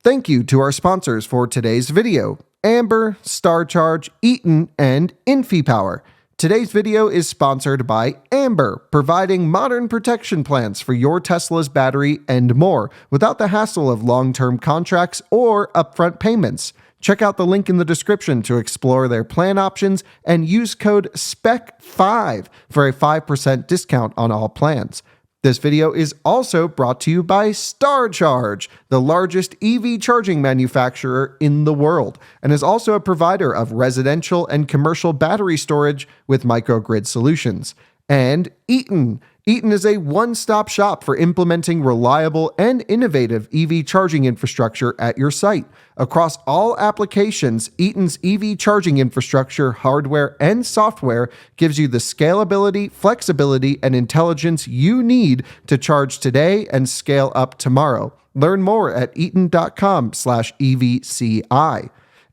Thank you to our sponsors for today's video, Amber, StarCharge, Eaton, and InfyPower. Today's video is sponsored by Amber, providing modern protection plans for your Tesla's battery and more, without the hassle of long-term contracts or upfront payments. Check out the link in the description to explore their plan options and use code SPEC5 for a 5% discount on all plans. This video is also brought to you by StarCharge, the largest EV charging manufacturer in the world, and is also a provider of residential and commercial battery storage with microgrid solutions. And Eaton. Eaton is a one-stop shop for implementing reliable and innovative EV charging infrastructure at your site. Across all applications, Eaton's EV charging infrastructure, hardware, and software gives you the scalability, flexibility, and intelligence you need to charge today and scale up tomorrow. Learn more at eaton.com/EVCI.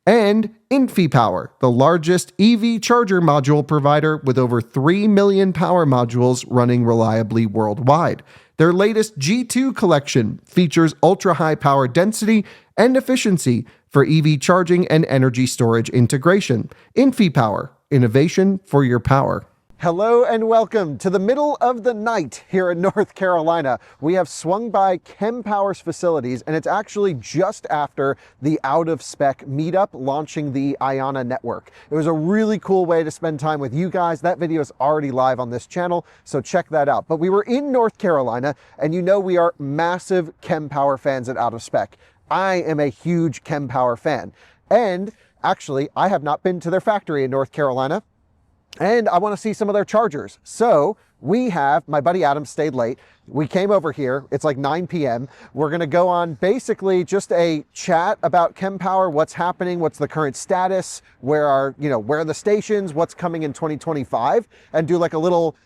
And InfyPower, the largest EV charger module provider with over 3 million power modules running reliably worldwide. Their latest G2 collection features ultra-high power density and efficiency for EV charging and energy storage integration. InfyPower, innovation for your power. Hello and welcome to the middle of the night here in North Carolina. We have swung by Kempower's facilities, and it's actually just after the Out of Spec meetup launching the IONNA network. It was a really cool way to spend time with you guys. That video is already live on this channel, so check that out. But we were in North Carolina, and you know we are massive Kempower fans at Out of Spec. I am a huge Kempower fan. And actually, I have not been to their factory in North Carolina, and I want to see some of their chargers. So my buddy Adam stayed late. We came over here. It's like 9 p.m. We're going to go on basically just a chat about Kempower, what's happening, what's the current status, where are the stations, what's coming in 2025, and do like a little,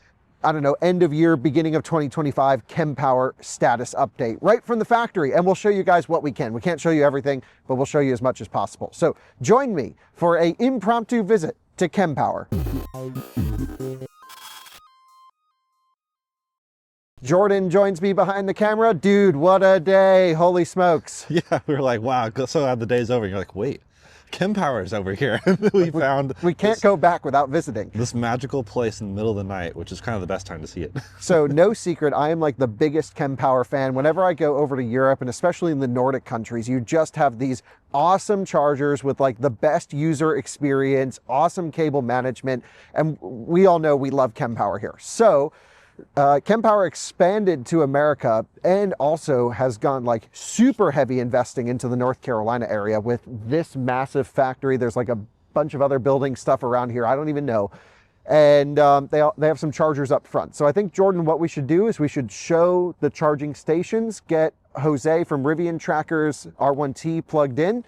end of year, beginning of 2025 Kempower status update right from the factory. And we'll show you guys what we can. We can't show you everything, but we'll show you as much as possible. So join me for an impromptu visit to Kempower. Jordan joins me behind the camera. Dude, what a day. Holy smokes. Yeah, we were like, wow, so glad the day's over. And you're like, wait, Kempower is over here. We can't go back without visiting this magical place in the middle of the night, which is kind of the best time to see it. So no secret, I am like the biggest Kempower fan. Whenever I go over to Europe, and especially in the Nordic countries, you just have these awesome chargers with like the best user experience, awesome cable management, and we all know we love Kempower here. So Kempower expanded to America and also has gone like super heavy investing into the North Carolina area with this massive factory. There's like a bunch of other building stuff around here, I don't even know. And they have some chargers up front. So I think, Jordan, what we should do is we should show the charging stations, get Jose from Rivian Trackers R1T plugged in.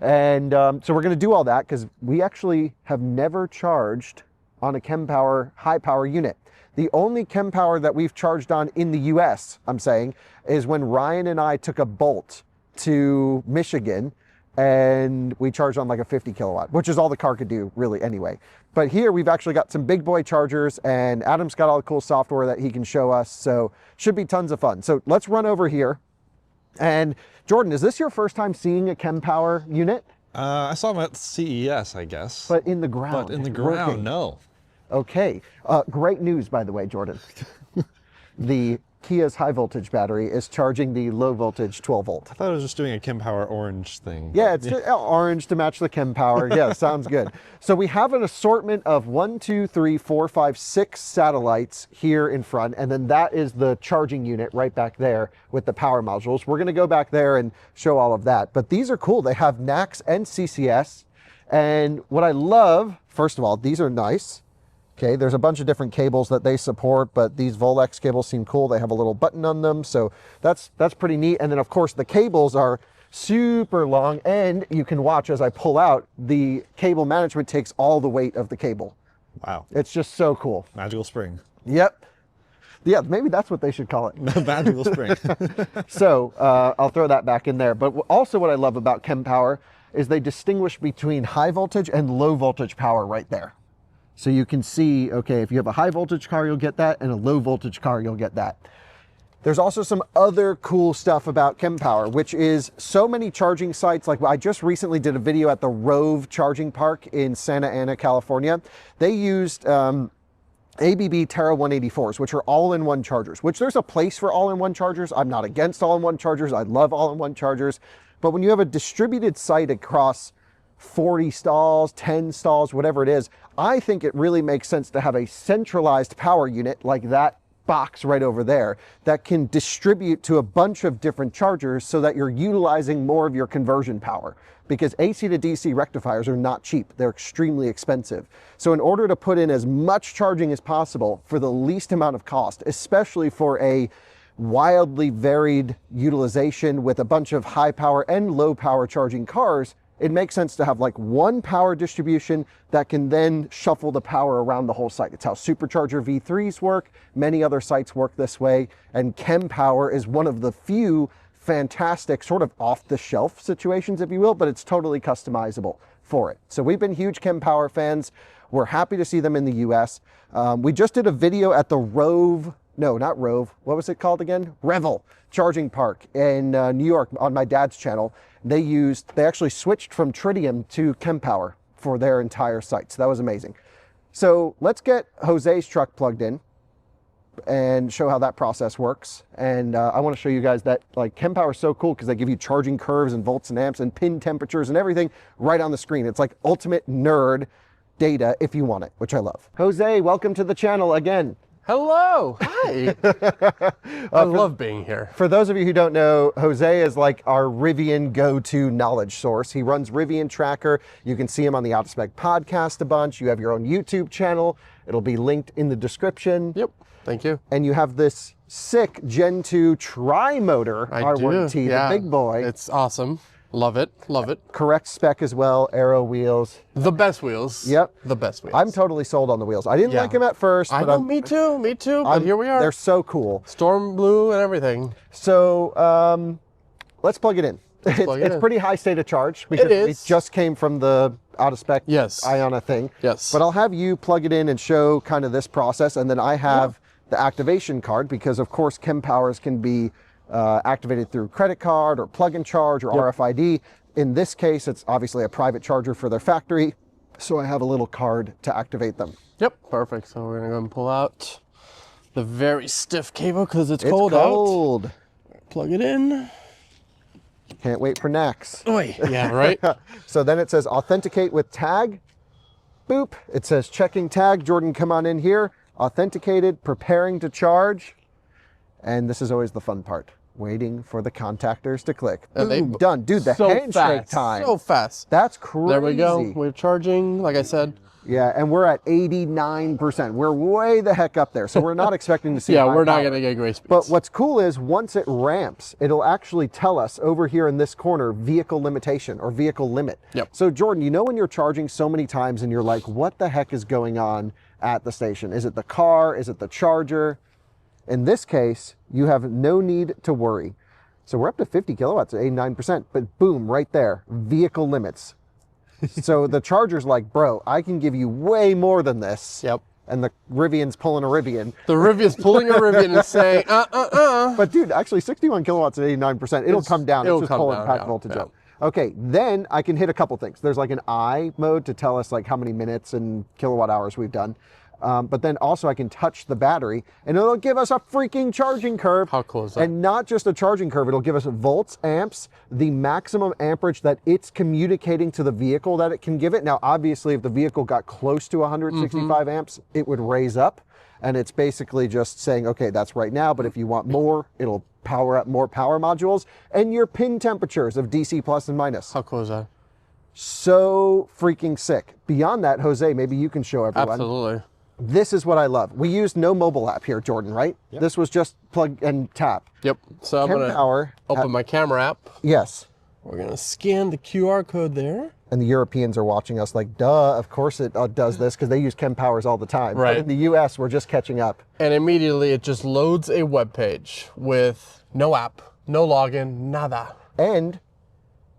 And so we're going to do all that because we actually have never charged on a Kempower high power unit. The only Kempower that we've charged on in the US, I'm saying, is when Ryan and I took a Bolt to Michigan and we charged on like a 50 kilowatt, which is all the car could do really anyway. But here we've actually got some big boy chargers, and Adam's got all the cool software that he can show us. So should be tons of fun. So let's run over here. And Jordan, is this your first time seeing a Kempower unit? I saw them at CES, I guess. But in the ground. But in the ground, working. no. Okay, great news, by the way, Jordan. The Kia's high voltage battery is charging the low voltage 12 volt. I thought it was just doing a Kempower orange thing. Yeah, it's orange to match the Kempower. Yeah, sounds good. So we have an assortment of 1, 2, 3, 4, 5, 6 satellites here in front, and then that is the charging unit right back there with the power modules. We're going to go back there and show all of that. But these are cool. They have NACS and CCS. And what I love, first of all, these are nice. Okay, there's a bunch of different cables that they support, but these Volex cables seem cool. They have a little button on them, so that's pretty neat. And then of course the cables are super long, and you can watch as I pull out, the cable management takes all the weight of the cable. Wow. It's just so cool. Magical spring. Yep. Yeah, maybe that's what they should call it. Magical spring. So I'll throw that back in there. But also what I love about Kempower is they distinguish between high voltage and low voltage power right there. So you can see, okay, if you have a high voltage car, you'll get that, and a low voltage car, you'll get that. There's also some other cool stuff about Kempower, which is so many charging sites. Like I just recently did a video at the Rove Charging Park in Santa Ana, California. They used ABB Terra 184s, which are all-in-one chargers, which there's a place for all-in-one chargers. I'm not against all-in-one chargers. I love all-in-one chargers. But when you have a distributed site across 40 stalls, 10 stalls, whatever it is, I think it really makes sense to have a centralized power unit like that box right over there that can distribute to a bunch of different chargers so that you're utilizing more of your conversion power, because AC to DC rectifiers are not cheap. They're extremely expensive. So in order to put in as much charging as possible for the least amount of cost, especially for a wildly varied utilization with a bunch of high power and low power charging cars, it makes sense to have like one power distribution that can then shuffle the power around the whole site. It's how supercharger V3s work. Many other sites work this way. And Kempower is one of the few fantastic sort of off-the-shelf situations, if you will, but it's totally customizable for it. So we've been huge Kempower fans. We're happy to see them in the US. We just did a video at the Rove, no, not Rove. What was it called again? Revel Charging Park in New York on my dad's channel. They actually switched from Tritium to Kempower for their entire site. So that was amazing. So let's get Jose's truck plugged in and show how that process works. And I want to show you guys that like Kempower is so cool because they give you charging curves and volts and amps and pin temperatures and everything right on the screen. It's like ultimate nerd data if you want it, which I love. Jose, welcome to the channel again. Hello, hi. I love being here. For those of you who don't know, Jose is like our Rivian go-to knowledge source. He runs Rivian Tracker. You can see him on the Out of Spec podcast a bunch. You have your own YouTube channel. It'll be linked in the description. Yep, thank you. And you have this sick Gen 2 tri-motor R1T, yeah. the big boy. It's awesome. Love it, love it. Correct spec as well, aero wheels. The best wheels. Yep. The best wheels. I'm totally sold on the wheels. I didn't like them at first. I know, me too, but here we are. They're so cool. Storm blue and everything. So let's plug it in. It's pretty high state of charge because it just came from the out of spec Iona thing. Yes. But I'll have you plug it in and show kind of this process, and then I have the activation card because of course Kempowers can be activated through credit card or plug and charge or RFID. In this case, it's obviously a private charger for their factory. So I have a little card to activate them. Yep, perfect. So we're gonna go and pull out the very stiff cable because it's cold out. Plug it in. Can't wait for next. Oy. Yeah, right? So then it says authenticate with tag. Boop. It says checking tag. Jordan, come on in here. Authenticated, preparing to charge. And this is always the fun part, waiting for the contactors to click. Boom, done. Dude, the handshake time. So fast. That's crazy. There we go. We're charging, like I said. Yeah, and we're at 89%. We're way the heck up there. So we're not expecting to see we're not going to get great speeds. But what's cool is once it ramps, it'll actually tell us over here in this corner, vehicle limitation or vehicle limit. Yep. So Jordan, you know when you're charging so many times and you're like, what the heck is going on at the station? Is it the car? Is it the charger? In this case, you have no need to worry. So we're up to 50 kilowatts at 89%, but boom, right there, vehicle limits. So the charger's like, bro, I can give you way more than this. Yep. And the Rivian's pulling a Rivian. The Rivian's pulling a Rivian and saying, But dude, actually 61 kilowatts at 89%, it'll come down. It's just pulling pack voltage up. Okay, then I can hit a couple things. There's like an I mode to tell us like how many minutes and kilowatt hours we've done. But then also I can touch the battery and it'll give us a freaking charging curve. How cool is that? And not just a charging curve, it'll give us volts, amps, the maximum amperage that it's communicating to the vehicle that it can give it. Now, obviously, if the vehicle got close to 165 amps, it would raise up. And it's basically just saying, okay, that's right now, but if you want more, it'll power up more power modules and your pin temperatures of DC plus and minus. How cool is that? So freaking sick. Beyond that, Jose, maybe you can show everyone. Absolutely. This is what I love. We used no mobile app here, Jordan, right? Yep. This was just plug and tap. Yep. So I'm going to open my camera app. Yes. We're going to scan the QR code there. And the Europeans are watching us like, duh, of course it does this because they use Kempowers all the time. Right. But in the US, we're just catching up. And immediately it just loads a web page with no app, no login, nada. And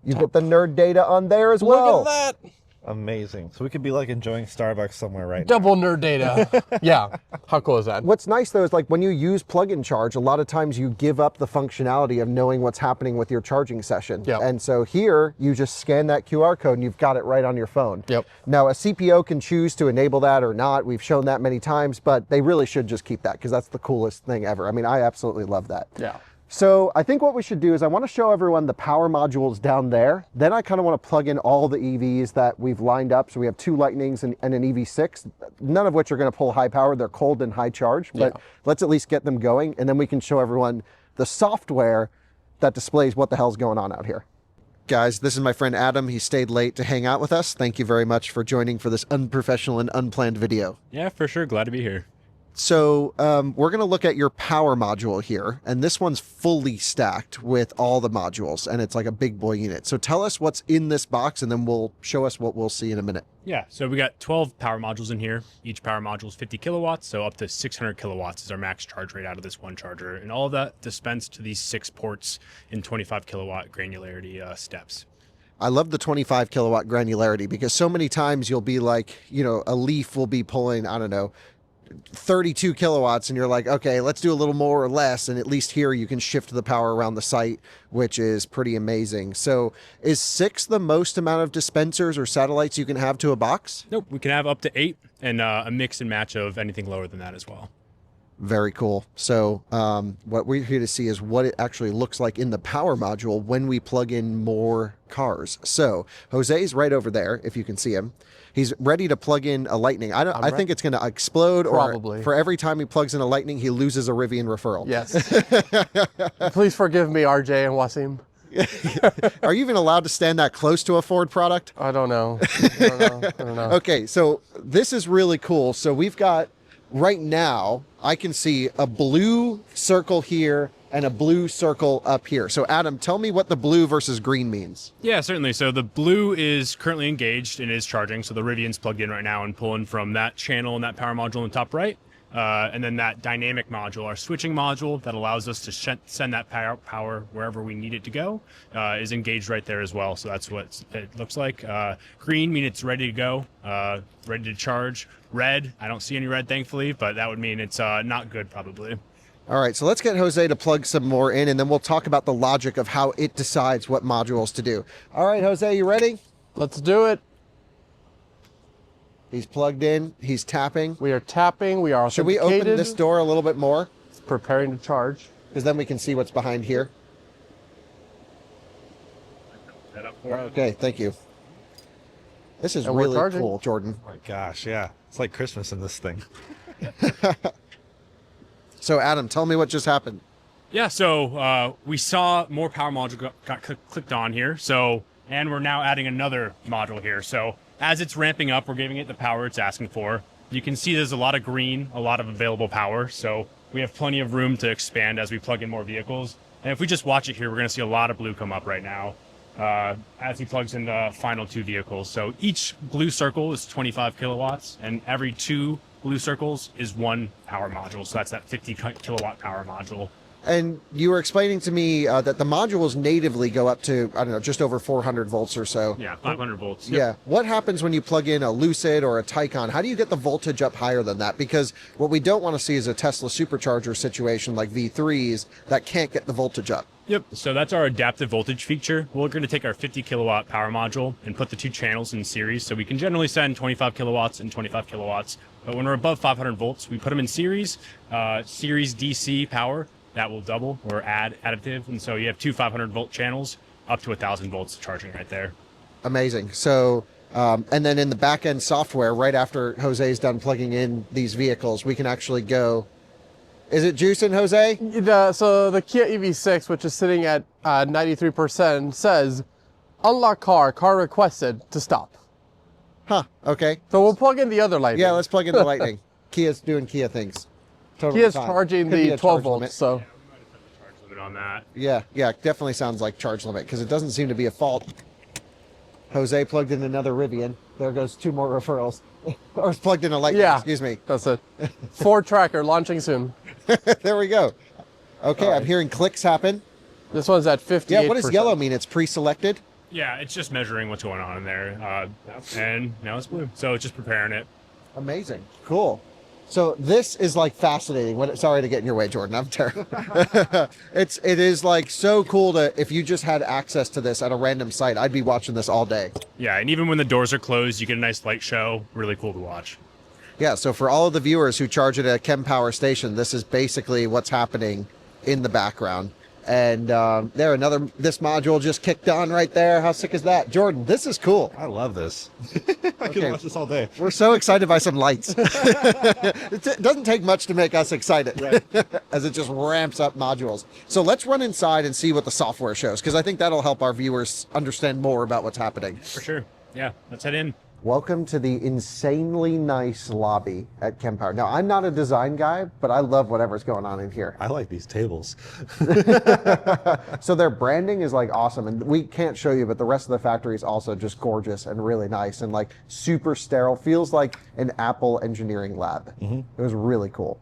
you get the nerd data on there as well. Look at that. Amazing. So we could be like enjoying Starbucks somewhere right now. Double nerd data. Yeah. How cool is that? What's nice though is like when you use plug-in charge, a lot of times you give up the functionality of knowing what's happening with your charging session. Yep. And so here you just scan that QR code and you've got it right on your phone. Yep. Now a CPO can choose to enable that or not. We've shown that many times, but they really should just keep that because that's the coolest thing ever. I mean, I absolutely love that. Yeah. So I think what we should do is I want to show everyone the power modules down there. Then I kind of want to plug in all the EVs that we've lined up. So we have 2 Lightnings and an EV6, none of which are going to pull high power. They're cold and high charge, but let's at least get them going. And then we can show everyone the software that displays what the hell's going on out here. Guys, this is my friend Adam. He stayed late to hang out with us. Thank you very much for joining for this unprofessional and unplanned video. Yeah, for sure. Glad to be here. So we're going to look at your power module here, and this one's fully stacked with all the modules, and it's like a big boy unit. So tell us what's in this box, and then we'll show us what we'll see in a minute. Yeah, so we got 12 power modules in here. Each power module is 50 kilowatts, so up to 600 kilowatts is our max charge rate out of this one charger. And all of that dispensed to these 6 ports in 25 kilowatt granularity steps. I love the 25 kilowatt granularity because so many times you'll be like, you know, a Leaf will be pulling, I don't know, 32 kilowatts and you're like, okay, let's do a little more or less. And at least here you can shift the power around the site, which is pretty amazing. So is 6 the most amount of dispensers or satellites you can have to a box? Nope, we can have up to 8 and a mix and match of anything lower than that as well. Very cool. So what we're here to see is what it actually looks like in the power module when we plug in more cars. So Jose's right over there, if you can see him. He's ready to plug in a Lightning. I think it's going to explode. Probably. Or for every time he plugs in a Lightning, he loses a Rivian referral. Yes. Please forgive me, RJ and Wasim. Are you even allowed to stand that close to a Ford product? I don't know. I don't know. Okay, so this is really cool. So we've got, right now, I can see a blue circle here and a blue circle up here. So Adam, tell me what the blue versus green means. Yeah, certainly. So the blue is currently engaged and is charging. So the Rivian's plugged in right now and pulling from that channel and that power module in the top right. And then that dynamic module, our switching module that allows us to send that power wherever we need it to go, is engaged right there as well. So that's what it looks like. Green means it's ready to go, ready to charge. Red, I don't see any red, thankfully, but that would mean it's not good probably. All right, so let's get Jose to plug some more in, and then we'll talk about the logic of how it decides what modules to do. All right, Jose, you ready? Let's do it. He's plugged in. He's tapping. We are tapping. We are Should we open this door a little bit more? It's preparing to charge. Because then we can see what's behind here. Okay, thank you. This is And we're really charging. cool, Jordan. Oh my gosh, yeah. It's like Christmas in this thing. So Adam, tell me what just happened. Yeah, so we saw more power module got clicked on here. And we're now adding another module here. So as it's ramping up, we're giving it the power it's asking for. You can see there's a lot of green, a lot of available power. So we have plenty of room to expand as we plug in more vehicles. And if we just watch it here, we're going to see a lot of blue come up right now as he plugs in the final 2 vehicles. So each blue circle is 25 kilowatts, and every 2 blue circles is 1 power module. So that's that 50 kilowatt power module. And you were explaining to me that the modules natively go up to, I don't know, just over 400 volts or so. Yeah, 500 volts. Yeah. What happens when you plug in a Lucid or a Taycan? How do you get the voltage up higher than that? Because what we don't want to see is a Tesla supercharger situation like V3s that can't get the voltage up. Yep, so that's our adaptive voltage feature. We're going to take our 50 kilowatt power module and put the 2 channels in series. So we can generally send 25 kilowatts and 25 kilowatts. But when we're above 500 volts, we put them in series, series DC power. That will double or add additive. And so you have 2 500 volt channels up to 1,000 volts charging right there. Amazing. So, and then in the back-end software, right after Jose's done plugging in these vehicles, we can actually go. Is it juicing, Jose? So the Kia EV6, which is sitting at 93%, says, unlock car requested to stop. Huh, okay. So we'll plug in the other Lightning. Yeah, let's plug in the Lightning. Kia's doing Kia things. Totally Kia's fine. charging Could be the a 12 charge volts, limit. so. Charge limit on that. Yeah, definitely sounds like charge limit because it doesn't seem to be a fault. Jose plugged in another Rivian. There goes 2 more referrals. Or it's plugged in a Lightning, Yeah, excuse me. That's it. Ford Tracker launching soon. There we go. Okay, All right. I'm hearing clicks happen. This one's at 58%. Yeah, what does yellow mean? It's pre-selected? Yeah, it's just measuring what's going on in there, and now it's blue. So it's just preparing it. Amazing. Cool. So this is like fascinating. Sorry to get in your way, Jordan. I'm terrible. It is like so cool to, if you just had access to this at a random site, I'd be watching this all day. Yeah, and even when the doors are closed, you get a nice light show. Really cool to watch. Yeah, so for all of the viewers who charge at a Kempower station, this is basically what's happening in the background. And this module just kicked on right there. How sick is that? Jordan, this is cool. I love this. I could watch this all day. We're so excited by some lights. It doesn't take much to make us excited, right? As it just ramps up modules. So let's run inside and see what the software shows, because I think that'll help our viewers understand more about what's happening. For sure. Yeah, let's head in. Welcome to the insanely nice lobby at Kempower. Now, I'm not a design guy, but I love whatever's going on in here. I like these tables. So their branding is like awesome, and we can't show you, but the rest of the factory is also just gorgeous and really nice and like super sterile. Feels like an Apple engineering lab. It was really cool.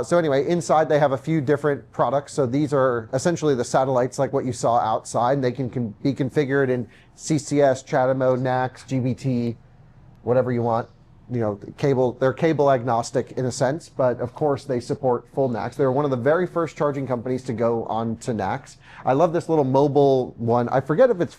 So anyway, inside they have a few different products. So these are essentially the satellites like what you saw outside. And they can be configured in CCS, CHAdeMO, NACS, GBT, whatever you want. You know, they're cable agnostic in a sense, but of course they support full NACS. They're one of the very first charging companies to go on to NACS. I love this little mobile one. I forget if it's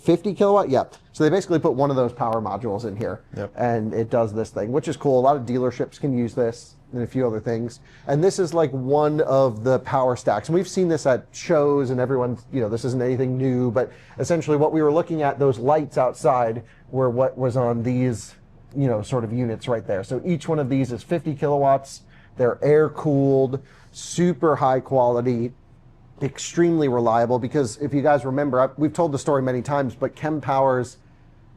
50 kilowatt. Yeah. So they basically put one of those power modules in here, and it does this thing, which is cool. A lot of dealerships can use this and a few other things. And this is like one of the power stacks. And we've seen this at shows, and everyone, you know, this isn't anything new, but essentially what we were looking at, those lights outside, were what was on these, you know, sort of units right there. So each one of these is 50 kilowatts. They're air cooled, super high quality, extremely reliable, because if you guys remember, we've told the story many times, but Kempower's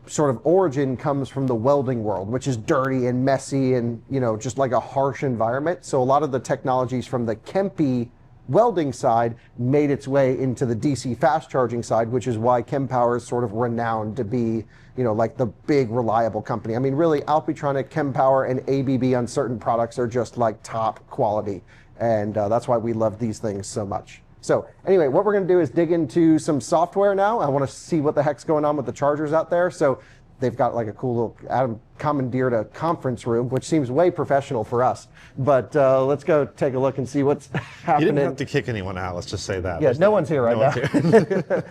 sort of origin comes from the welding world, which is dirty and messy and, you know, just like a harsh environment. So a lot of the technologies from the Kempi welding side made its way into the DC fast charging side, which is why Kempower is sort of renowned to be, you know, like the big reliable company. I mean, really, Alpitronic, Kempower, and ABB on certain products are just like top quality. And that's why we love these things so much. So anyway, what we're going to do is dig into some software now. I want to see what the heck's going on with the chargers out there. So they've got like a cool little Adam commandeered a conference room, which seems way professional for us. But let's go take a look and see what's happening. You didn't have to kick anyone out. Let's just say that. Yeah, no one's here right now. Here.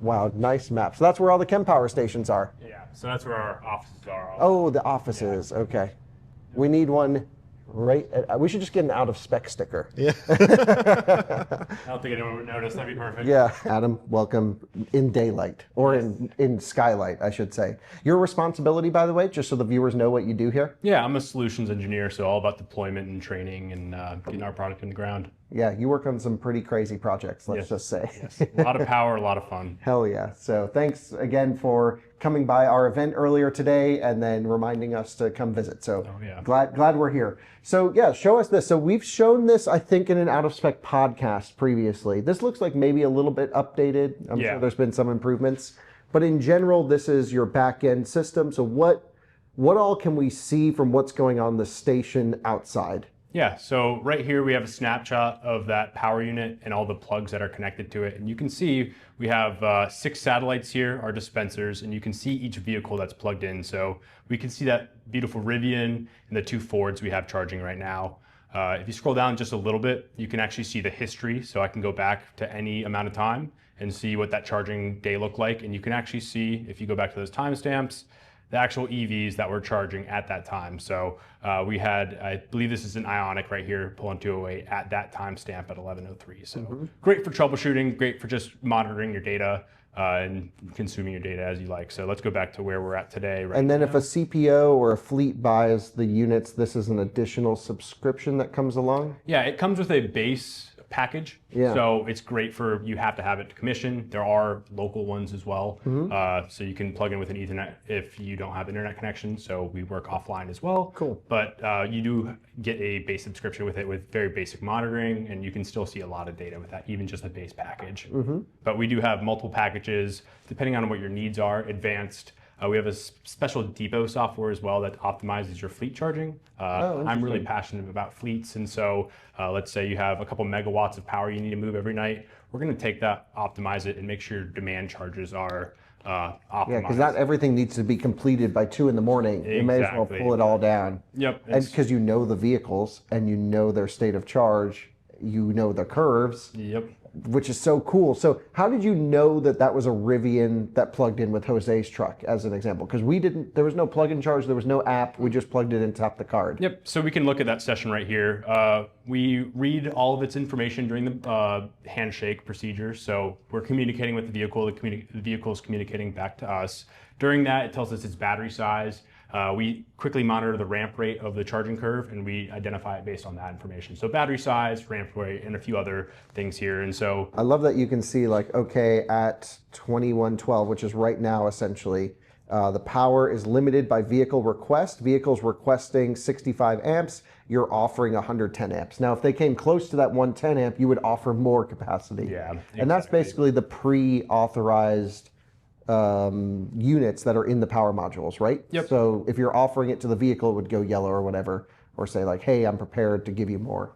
Wow, nice map. So that's where all the Kempower stations are. Yeah, so that's where our offices are. Oh, the offices. Yeah. Okay. We need one. Right, we should just get an out of spec sticker. Yeah. I don't think anyone would notice. That'd be perfect. Yeah. Adam, welcome in daylight, or in skylight, I should say. Your responsibility, by the way, just so the viewers know what you do here. Yeah, I'm a solutions engineer, so all about deployment and training and getting our product in the ground. Yeah, you work on some pretty crazy projects, let's just say. Yes. A lot of power, a lot of fun. Hell yeah. So thanks again for coming by our event earlier today and then reminding us to come visit. So glad we're here. So yeah, show us this. So we've shown this, I think, in an out of spec podcast previously. This looks like maybe a little bit updated. I'm sure there's been some improvements. But in general, this is your back-end system. So what all can we see from what's going on the station outside? Yeah, so right here we have a snapshot of that power unit and all the plugs that are connected to it. And you can see we have 6 satellites here, our dispensers, and you can see each vehicle that's plugged in. So we can see that beautiful Rivian and the 2 Fords we have charging right now. If you scroll down just a little bit, you can actually see the history. So I can go back to any amount of time and see what that charging day looked like. And you can actually see, if you go back to those timestamps, the actual EVs that we're charging at that time. So we had, I believe this is an Ionic right here, pulling 208 at that timestamp at 11:03. So great for troubleshooting, great for just monitoring your data and consuming your data as you like. So let's go back to where we're at today. Right, and then if a CPO or a fleet buys the units, this is an additional subscription that comes along? Yeah, it comes with a base package. Yeah. So it's great for, you have to have it to commission. There are local ones as well. So you can plug in with an Ethernet if you don't have internet connection. So we work offline as well. Cool. But you do get a base subscription with it with very basic monitoring, and you can still see a lot of data with that, even just a base package. But we do have multiple packages depending on what your needs are, advanced, We have a special depot software as well that optimizes your fleet charging. I'm really passionate about fleets, and so let's say you have a couple megawatts of power you need to move every night. We're going to take that, optimize it, and make sure your demand charges are optimized. Yeah, because not everything needs to be completed by 2 in the morning. You may as well pull it all down. Yep. And because you know the vehicles and you know their state of charge, you know the curves. Yep. Which is so cool. So how did you know that that was a Rivian that plugged in with Jose's truck, as an example? Because there was no plug-in charge, there was no app, we just plugged it and tapped the card. Yep, so we can look at that session right here. We read all of its information during the handshake procedure. So we're communicating with the vehicle, the vehicle is communicating back to us. During that, it tells us its battery size. We quickly monitor the ramp rate of the charging curve, and we identify it based on that information. So battery size, ramp rate, and a few other things here. And so I love that you can see, like, okay, at 2112, which is right now essentially, the power is limited by vehicle request. Vehicles requesting 65 amps, you're offering 110 amps. Now, if they came close to that 110 amp, you would offer more capacity. Yeah, exactly. And that's basically the pre-authorized units that are in the power modules, right? Yep. So if you're offering it to the vehicle, it would go yellow or whatever, or say like, hey, I'm prepared to give you more.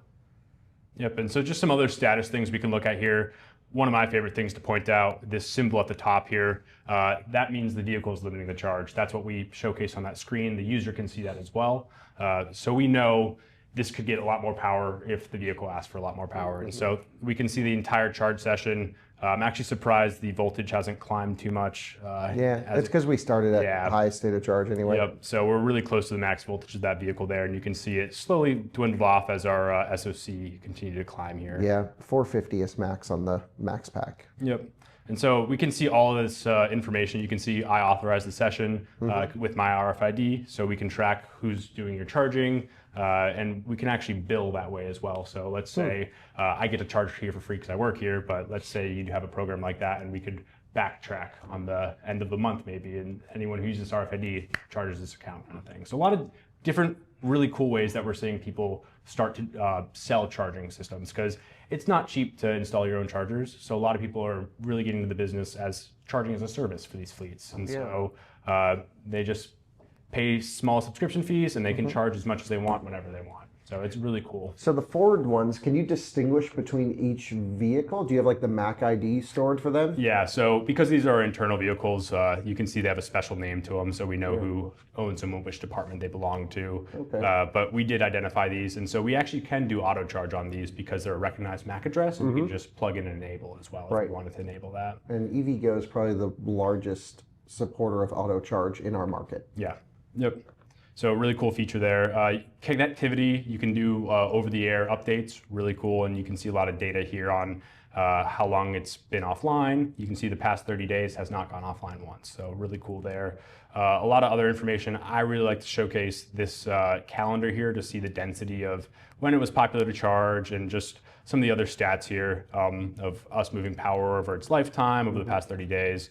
Yep, and so just some other status things we can look at here. One of my favorite things to point out, this symbol at the top here, that means the vehicle is limiting the charge. That's what we showcase on that screen. The user can see that as well. So we know this could get a lot more power if the vehicle asks for a lot more power. And so we can see the entire charge session. I'm actually surprised the voltage hasn't climbed too much. Yeah, it's because we started at high state of charge anyway. Yep, so we're really close to the max voltage of that vehicle there, and you can see it slowly dwindle off as our SOC continue to climb here. Yeah, 450 is max on the max pack. Yep. And so we can see all of this information. You can see I authorize the session with my RFID, so we can track who's doing your charging, and we can actually bill that way as well. So let's say I get to charge here for free because I work here, but let's say you have a program like that, and we could backtrack on the end of the month maybe, and anyone who uses RFID charges this account kind of thing. So a lot of different really cool ways that we're seeing people start to sell charging systems, because it's not cheap to install your own chargers. So a lot of people are really getting into the business as charging as a service for these fleets. And so they just pay small subscription fees, and they can charge as much as they want whenever they want. So it's really cool. So the forward ones, can you distinguish between each vehicle? Do you have like the MAC ID stored for them? Yeah, so because these are internal vehicles, you can see they have a special name to them, so we know who owns them and which department they belong to. Okay. But we did identify these, and so we actually can do auto charge on these because they're a recognized MAC address, and we can just plug in and enable as well if we wanted to enable that. And EVgo is probably the largest supporter of auto charge in our market. Yeah. Yep. So really cool feature there. Connectivity, you can do over-the-air updates, really cool, and you can see a lot of data here on how long it's been offline. You can see the past 30 days has not gone offline once, so really cool there. A lot of other information. I really like to showcase this calendar here to see the density of when it was popular to charge, and just some of the other stats here of us moving power over its lifetime over the past 30 days.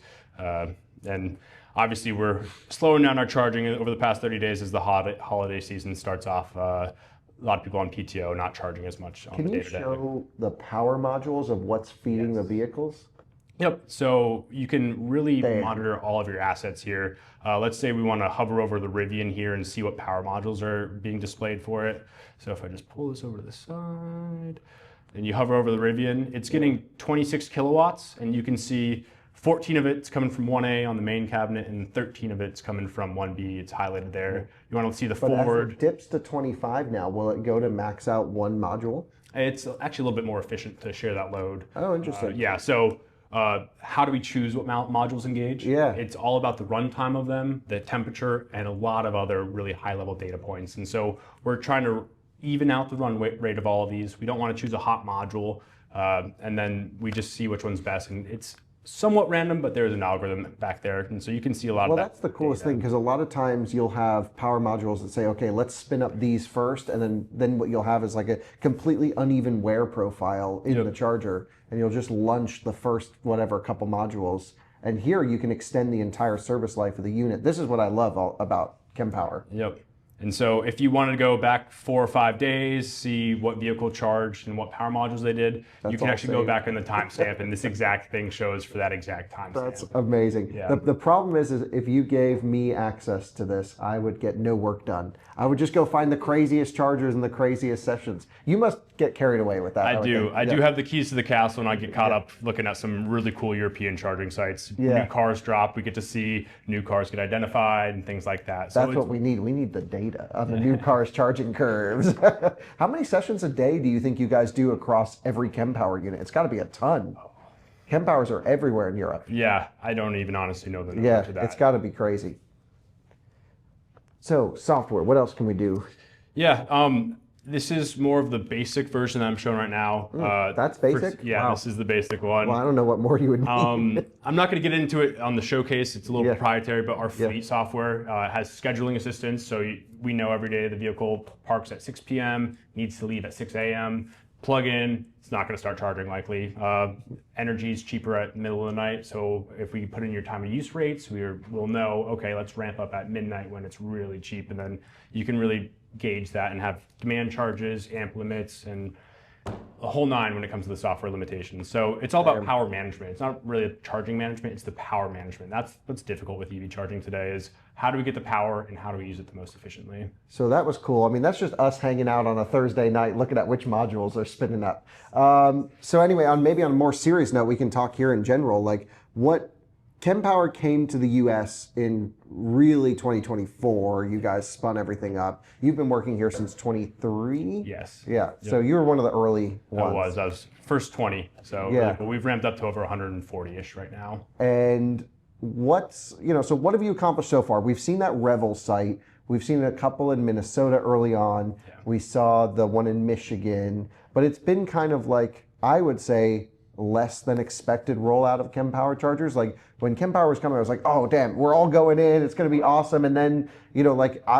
And obviously, we're slowing down our charging over the past 30 days as the holiday season starts off. A lot of people on PTO not charging as much on the day-to-day. Can you show the power modules of what's feeding the vehicles? Yep, so you can really monitor all of your assets here. Let's say we want to hover over the Rivian here and see what power modules are being displayed for it. So if I just pull this over to the side, and you hover over the Rivian, it's getting 26 kilowatts, and you can see 14 of it's coming from 1A on the main cabinet, and 13 of it's coming from 1B. It's highlighted there. You want to see the forward. As it dips to 25 now, will it go to max out one module? It's actually a little bit more efficient to share that load. Oh, interesting. Yeah, so how do we choose what modules engage? Yeah. It's all about the runtime of them, the temperature, and a lot of other really high-level data points. And so we're trying to even out the run rate of all of these. We don't want to choose a hot module, and then we just see which one's best. And it's somewhat random, but there's an algorithm back there, and so you can see a lot of that. Well, that's the coolest thing, because a lot of times you'll have power modules that say, okay, let's spin up these first, and then what you'll have is like a completely uneven wear profile in the charger, and you'll just launch the first whatever couple modules, and here you can extend the entire service life of the unit. This is what I love about Kempower. Yep. And so if you wanted to go back 4 or 5 days, see what vehicle charged and what power modules they did, you can actually go back in the timestamp and this exact thing shows for that exact timestamp. That's amazing. Yeah. The problem is if you gave me access to this, I would get no work done. I would just go find the craziest chargers and the craziest sessions. You must get carried away with that. I do. I do have the keys to the castle, and I get caught up looking at some really cool European charging sites. Yeah. New cars drop. We get to see new cars get identified and things like that. So that's what we need. We need the data on the new cars charging curves. How many sessions a day do you think you guys do across every Kempower unit? It's got to be a ton. Kempowers are everywhere in Europe. Yeah, I don't even honestly know the number to that. It's got to be crazy. So software, what else can we do? Yeah, this is more of the basic version that I'm showing right now. That's basic? Wow. This is the basic one. Well, I don't know what more you would need. I'm not going to get into it on the showcase. It's a little proprietary, but our fleet software has scheduling assistance. So we know every day the vehicle parks at 6 p.m., needs to leave at 6 a.m., plug in, it's not going to start charging likely. Energy is cheaper at the middle of the night. So if we put in your time of use rates, we'll know, okay, let's ramp up at midnight when it's really cheap. And then you can really gauge that and have demand charges, amp limits, and a whole nine when it comes to the software limitations. So it's all about power management. It's not really charging management, it's the power management. That's what's difficult with EV charging today is how do we get the power and how do we use it the most efficiently? So that was cool. I mean, that's just us hanging out on a Thursday night looking at which modules are spinning up. So anyway, maybe on a more serious note, we can talk here in general, like what Kempower came to the US in really 2024. You guys spun everything up. You've been working here since 23? Yes. Yeah. Yep. So you were one of the early ones. I was first 20. So really cool. We've ramped up to over 140-ish right now. And so what have you accomplished so far? We've seen that Revel site. We've seen a couple in Minnesota early on. Yeah. We saw the one in Michigan, but it's been kind of like, I would say, less than expected rollout of Kempower chargers. Like when Kempower was coming, I was like, oh damn, we're all going in, it's going to be awesome. And then,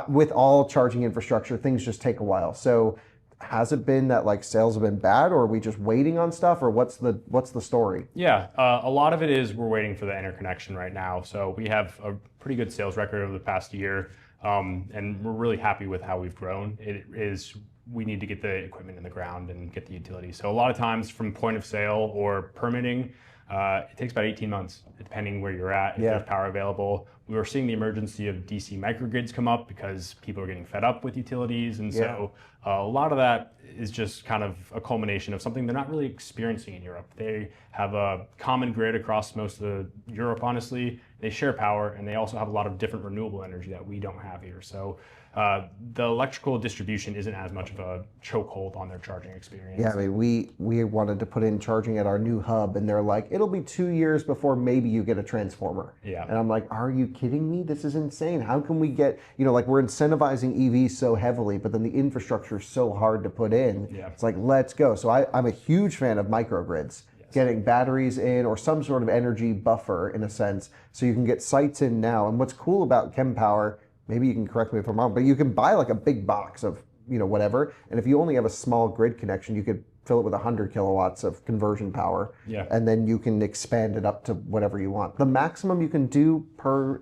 with all charging infrastructure, things just take a while. So has it been that like sales have been bad, or are we just waiting on stuff, or what's the story? Yeah, a lot of it is we're waiting for the interconnection right now. So we have a pretty good sales record over the past year, and we're really happy with how we've grown. We need to get the equipment in the ground and get the utility. So a lot of times from point of sale or permitting, it takes about 18 months, depending where you're at, if there's power available. We were seeing the emergency of DC microgrids come up because people are getting fed up with utilities. And so a lot of that is just kind of a culmination of something they're not really experiencing in Europe. They have a common grid across most of Europe, honestly. They share power, and they also have a lot of different renewable energy that we don't have here. So the electrical distribution isn't as much of a chokehold on their charging experience. Yeah, I mean, we wanted to put in charging at our new hub, and they're like, it'll be 2 years before maybe you get a transformer. Yeah. And I'm like, are you kidding me? This is insane. How can we get, we're incentivizing EVs so heavily, but then the infrastructure is so hard to put in. Yeah. It's like, let's go. So I'm a huge fan of microgrids. Getting batteries in or some sort of energy buffer in a sense, so you can get sites in now. And what's cool about Kempower, maybe you can correct me if I'm wrong, but you can buy like a big box of whatever, and if you only have a small grid connection, you could fill it with 100 kilowatts of conversion power, and then you can expand it up to whatever you want. The maximum you can do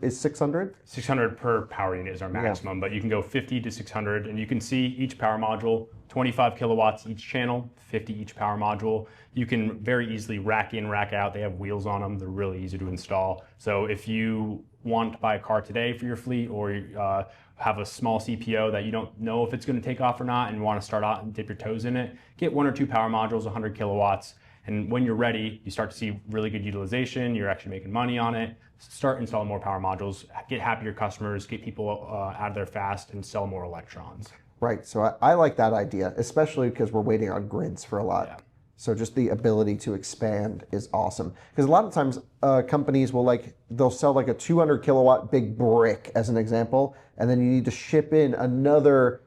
is 600? 600 per power unit is our maximum, but you can go 50 to 600, and you can see each power module, 25 kilowatts each channel, 50 each power module. You can very easily rack in, rack out. They have wheels on them. They're really easy to install. So if you want to buy a car today for your fleet, or have a small CPO that you don't know if it's going to take off or not and want to start out and dip your toes in it, get 1 or 2 power modules, 100 kilowatts. And when you're ready, you start to see really good utilization. You're actually making money on it. Start installing more power modules, get happier customers, get people out of there fast, and sell more electrons. Right. So I like that idea, especially because we're waiting on grids for a lot. Yeah. So just the ability to expand is awesome. Because a lot of times companies will they'll sell like a 200 kilowatt big brick as an example, and then you need to ship in another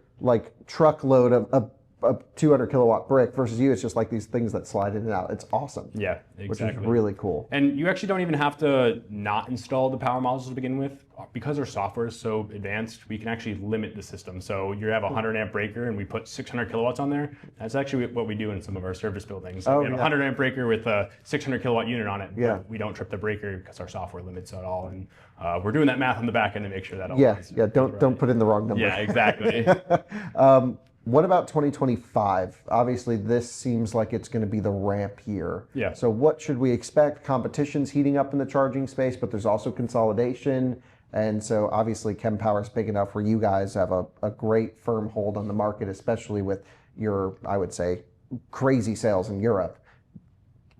truckload of a 200 kilowatt brick, versus it's just like these things that slide in and out. It's awesome. Yeah, exactly. Which is really cool. And you actually don't even have to not install the power modules to begin with. because our software is so advanced, we can actually limit the system. So you have a 100 amp breaker and we put 600 kilowatts on there. That's actually what we do in some of our service buildings. We have a 100 amp breaker with a 600 kilowatt unit on it. But we don't trip the breaker because our software limits it all. And we're doing that math on the back end to make sure that all don't put in the wrong number. Yeah, exactly. What about 2025? Obviously, this seems like it's going to be the ramp year. Yeah. So what should we expect? Competition's heating up in the charging space, but there's also consolidation. And so obviously Kempower is big enough where you guys have a great firm hold on the market, especially with your, I would say, crazy sales in Europe.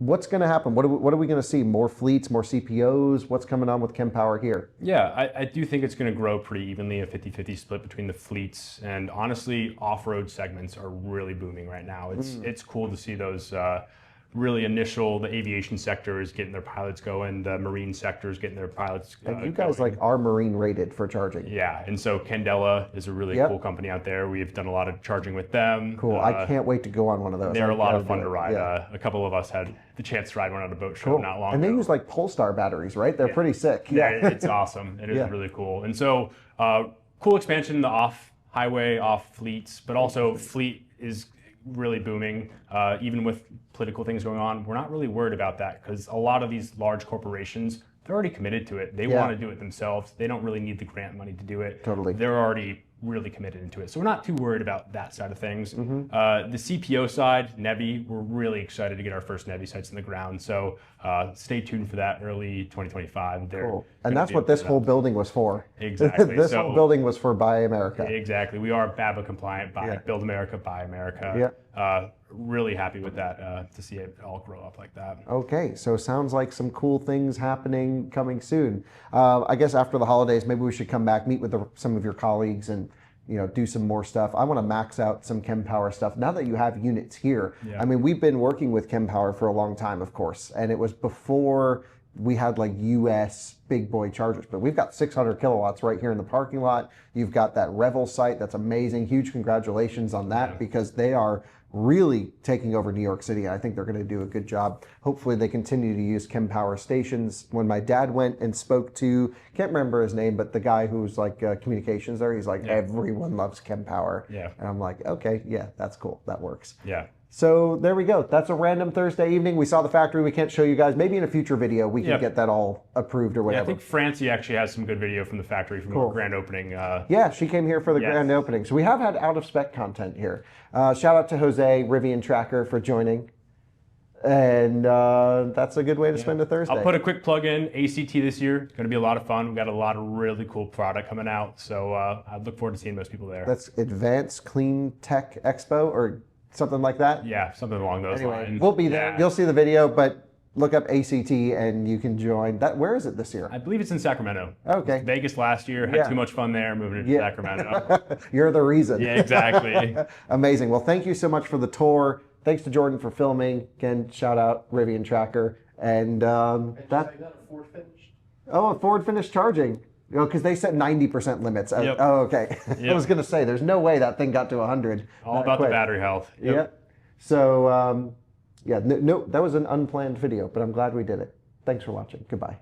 What's going to happen? What are we going to see? More fleets, more CPOs? What's coming on with Kempower here? Yeah, I do think it's going to grow pretty evenly, a 50-50 split between the fleets. And honestly, off-road segments are really booming right now. It's cool to see those really initial, the aviation sector is getting their pilots going, the marine sector is getting their pilots And you guys going. are marine rated for charging. Yeah, and so Candela is a really cool company out there. We've done a lot of charging with them. Cool. I can't wait to go on one of those. They're a lot of fun to ride. A couple of us had the chance to ride one at a boat show not long ago. And they use like Polestar batteries, right? They're pretty sick. Yeah, it's awesome. It is really cool. And so cool expansion in the off-highway, off-fleets, but also fleet is really booming. Even with political things going on, we're not really worried about that because a lot of these large corporations, they're already committed to it. They want to do it themselves. They don't really need the grant money to do it. Totally. They're already really committed into it. So we're not too worried about that side of things. The CPO side, NEVI, we're really excited to get our first NEVI sites in the ground. So stay tuned for that early 2025. Cool. And that's what this whole building was for. Exactly. This whole building was for Buy America. Exactly. We are BABA compliant, Build America, Buy America. Really happy with that, to see it all grow up like that. Okay, so sounds like some cool things happening coming soon. I guess after the holidays, maybe we should come back, meet with some of your colleagues and do some more stuff. I want to max out some Kempower stuff. Now that you have units here, I mean, we've been working with Kempower for a long time, of course, and it was before we had like US big boy chargers, but we've got 600 kilowatts right here in the parking lot. You've got that Revel site. That's amazing. Huge congratulations on that because they are really taking over New York City. I think they're going to do a good job. Hopefully they continue to use Kempower stations. When my dad went and spoke to, can't remember his name, but the guy who's like communications there, he's like, everyone loves Kempower. Yeah. And I'm like, okay, yeah, that's cool. That works. Yeah. So there we go. That's a random Thursday evening. We saw the factory. We can't show you guys. Maybe in a future video we can get that all approved or whatever. Yeah, I think Francie actually has some good video from the factory from the grand opening. Yeah, she came here for the grand opening. So we have had out of spec content here. Shout out to Jose, Rivian Tracker, for joining. And that's a good way to spend a Thursday. I'll put a quick plug in. ACT this year. It's going to be a lot of fun. We've got a lot of really cool product coming out. So I look forward to seeing most people there. That's Advanced Clean Tech Expo or something like that? Yeah, something along those lines. We'll be there. You'll see the video, but look up ACT and you can join. That. Where is it this year? I believe it's in Sacramento. Okay. Vegas last year. Had too much fun there. Moving to Sacramento. You're the reason. Yeah, exactly. Amazing. Well, thank you so much for the tour. Thanks to Jordan for filming. Again, shout out Rivian Tracker. And that. A Ford finished. Oh, a Ford finished charging. Because they set 90% limits. Oh, okay. I was going to say, there's no way that thing got to 100. All about the battery health. Yeah. So, no, that was an unplanned video, but I'm glad we did it. Thanks for watching. Goodbye.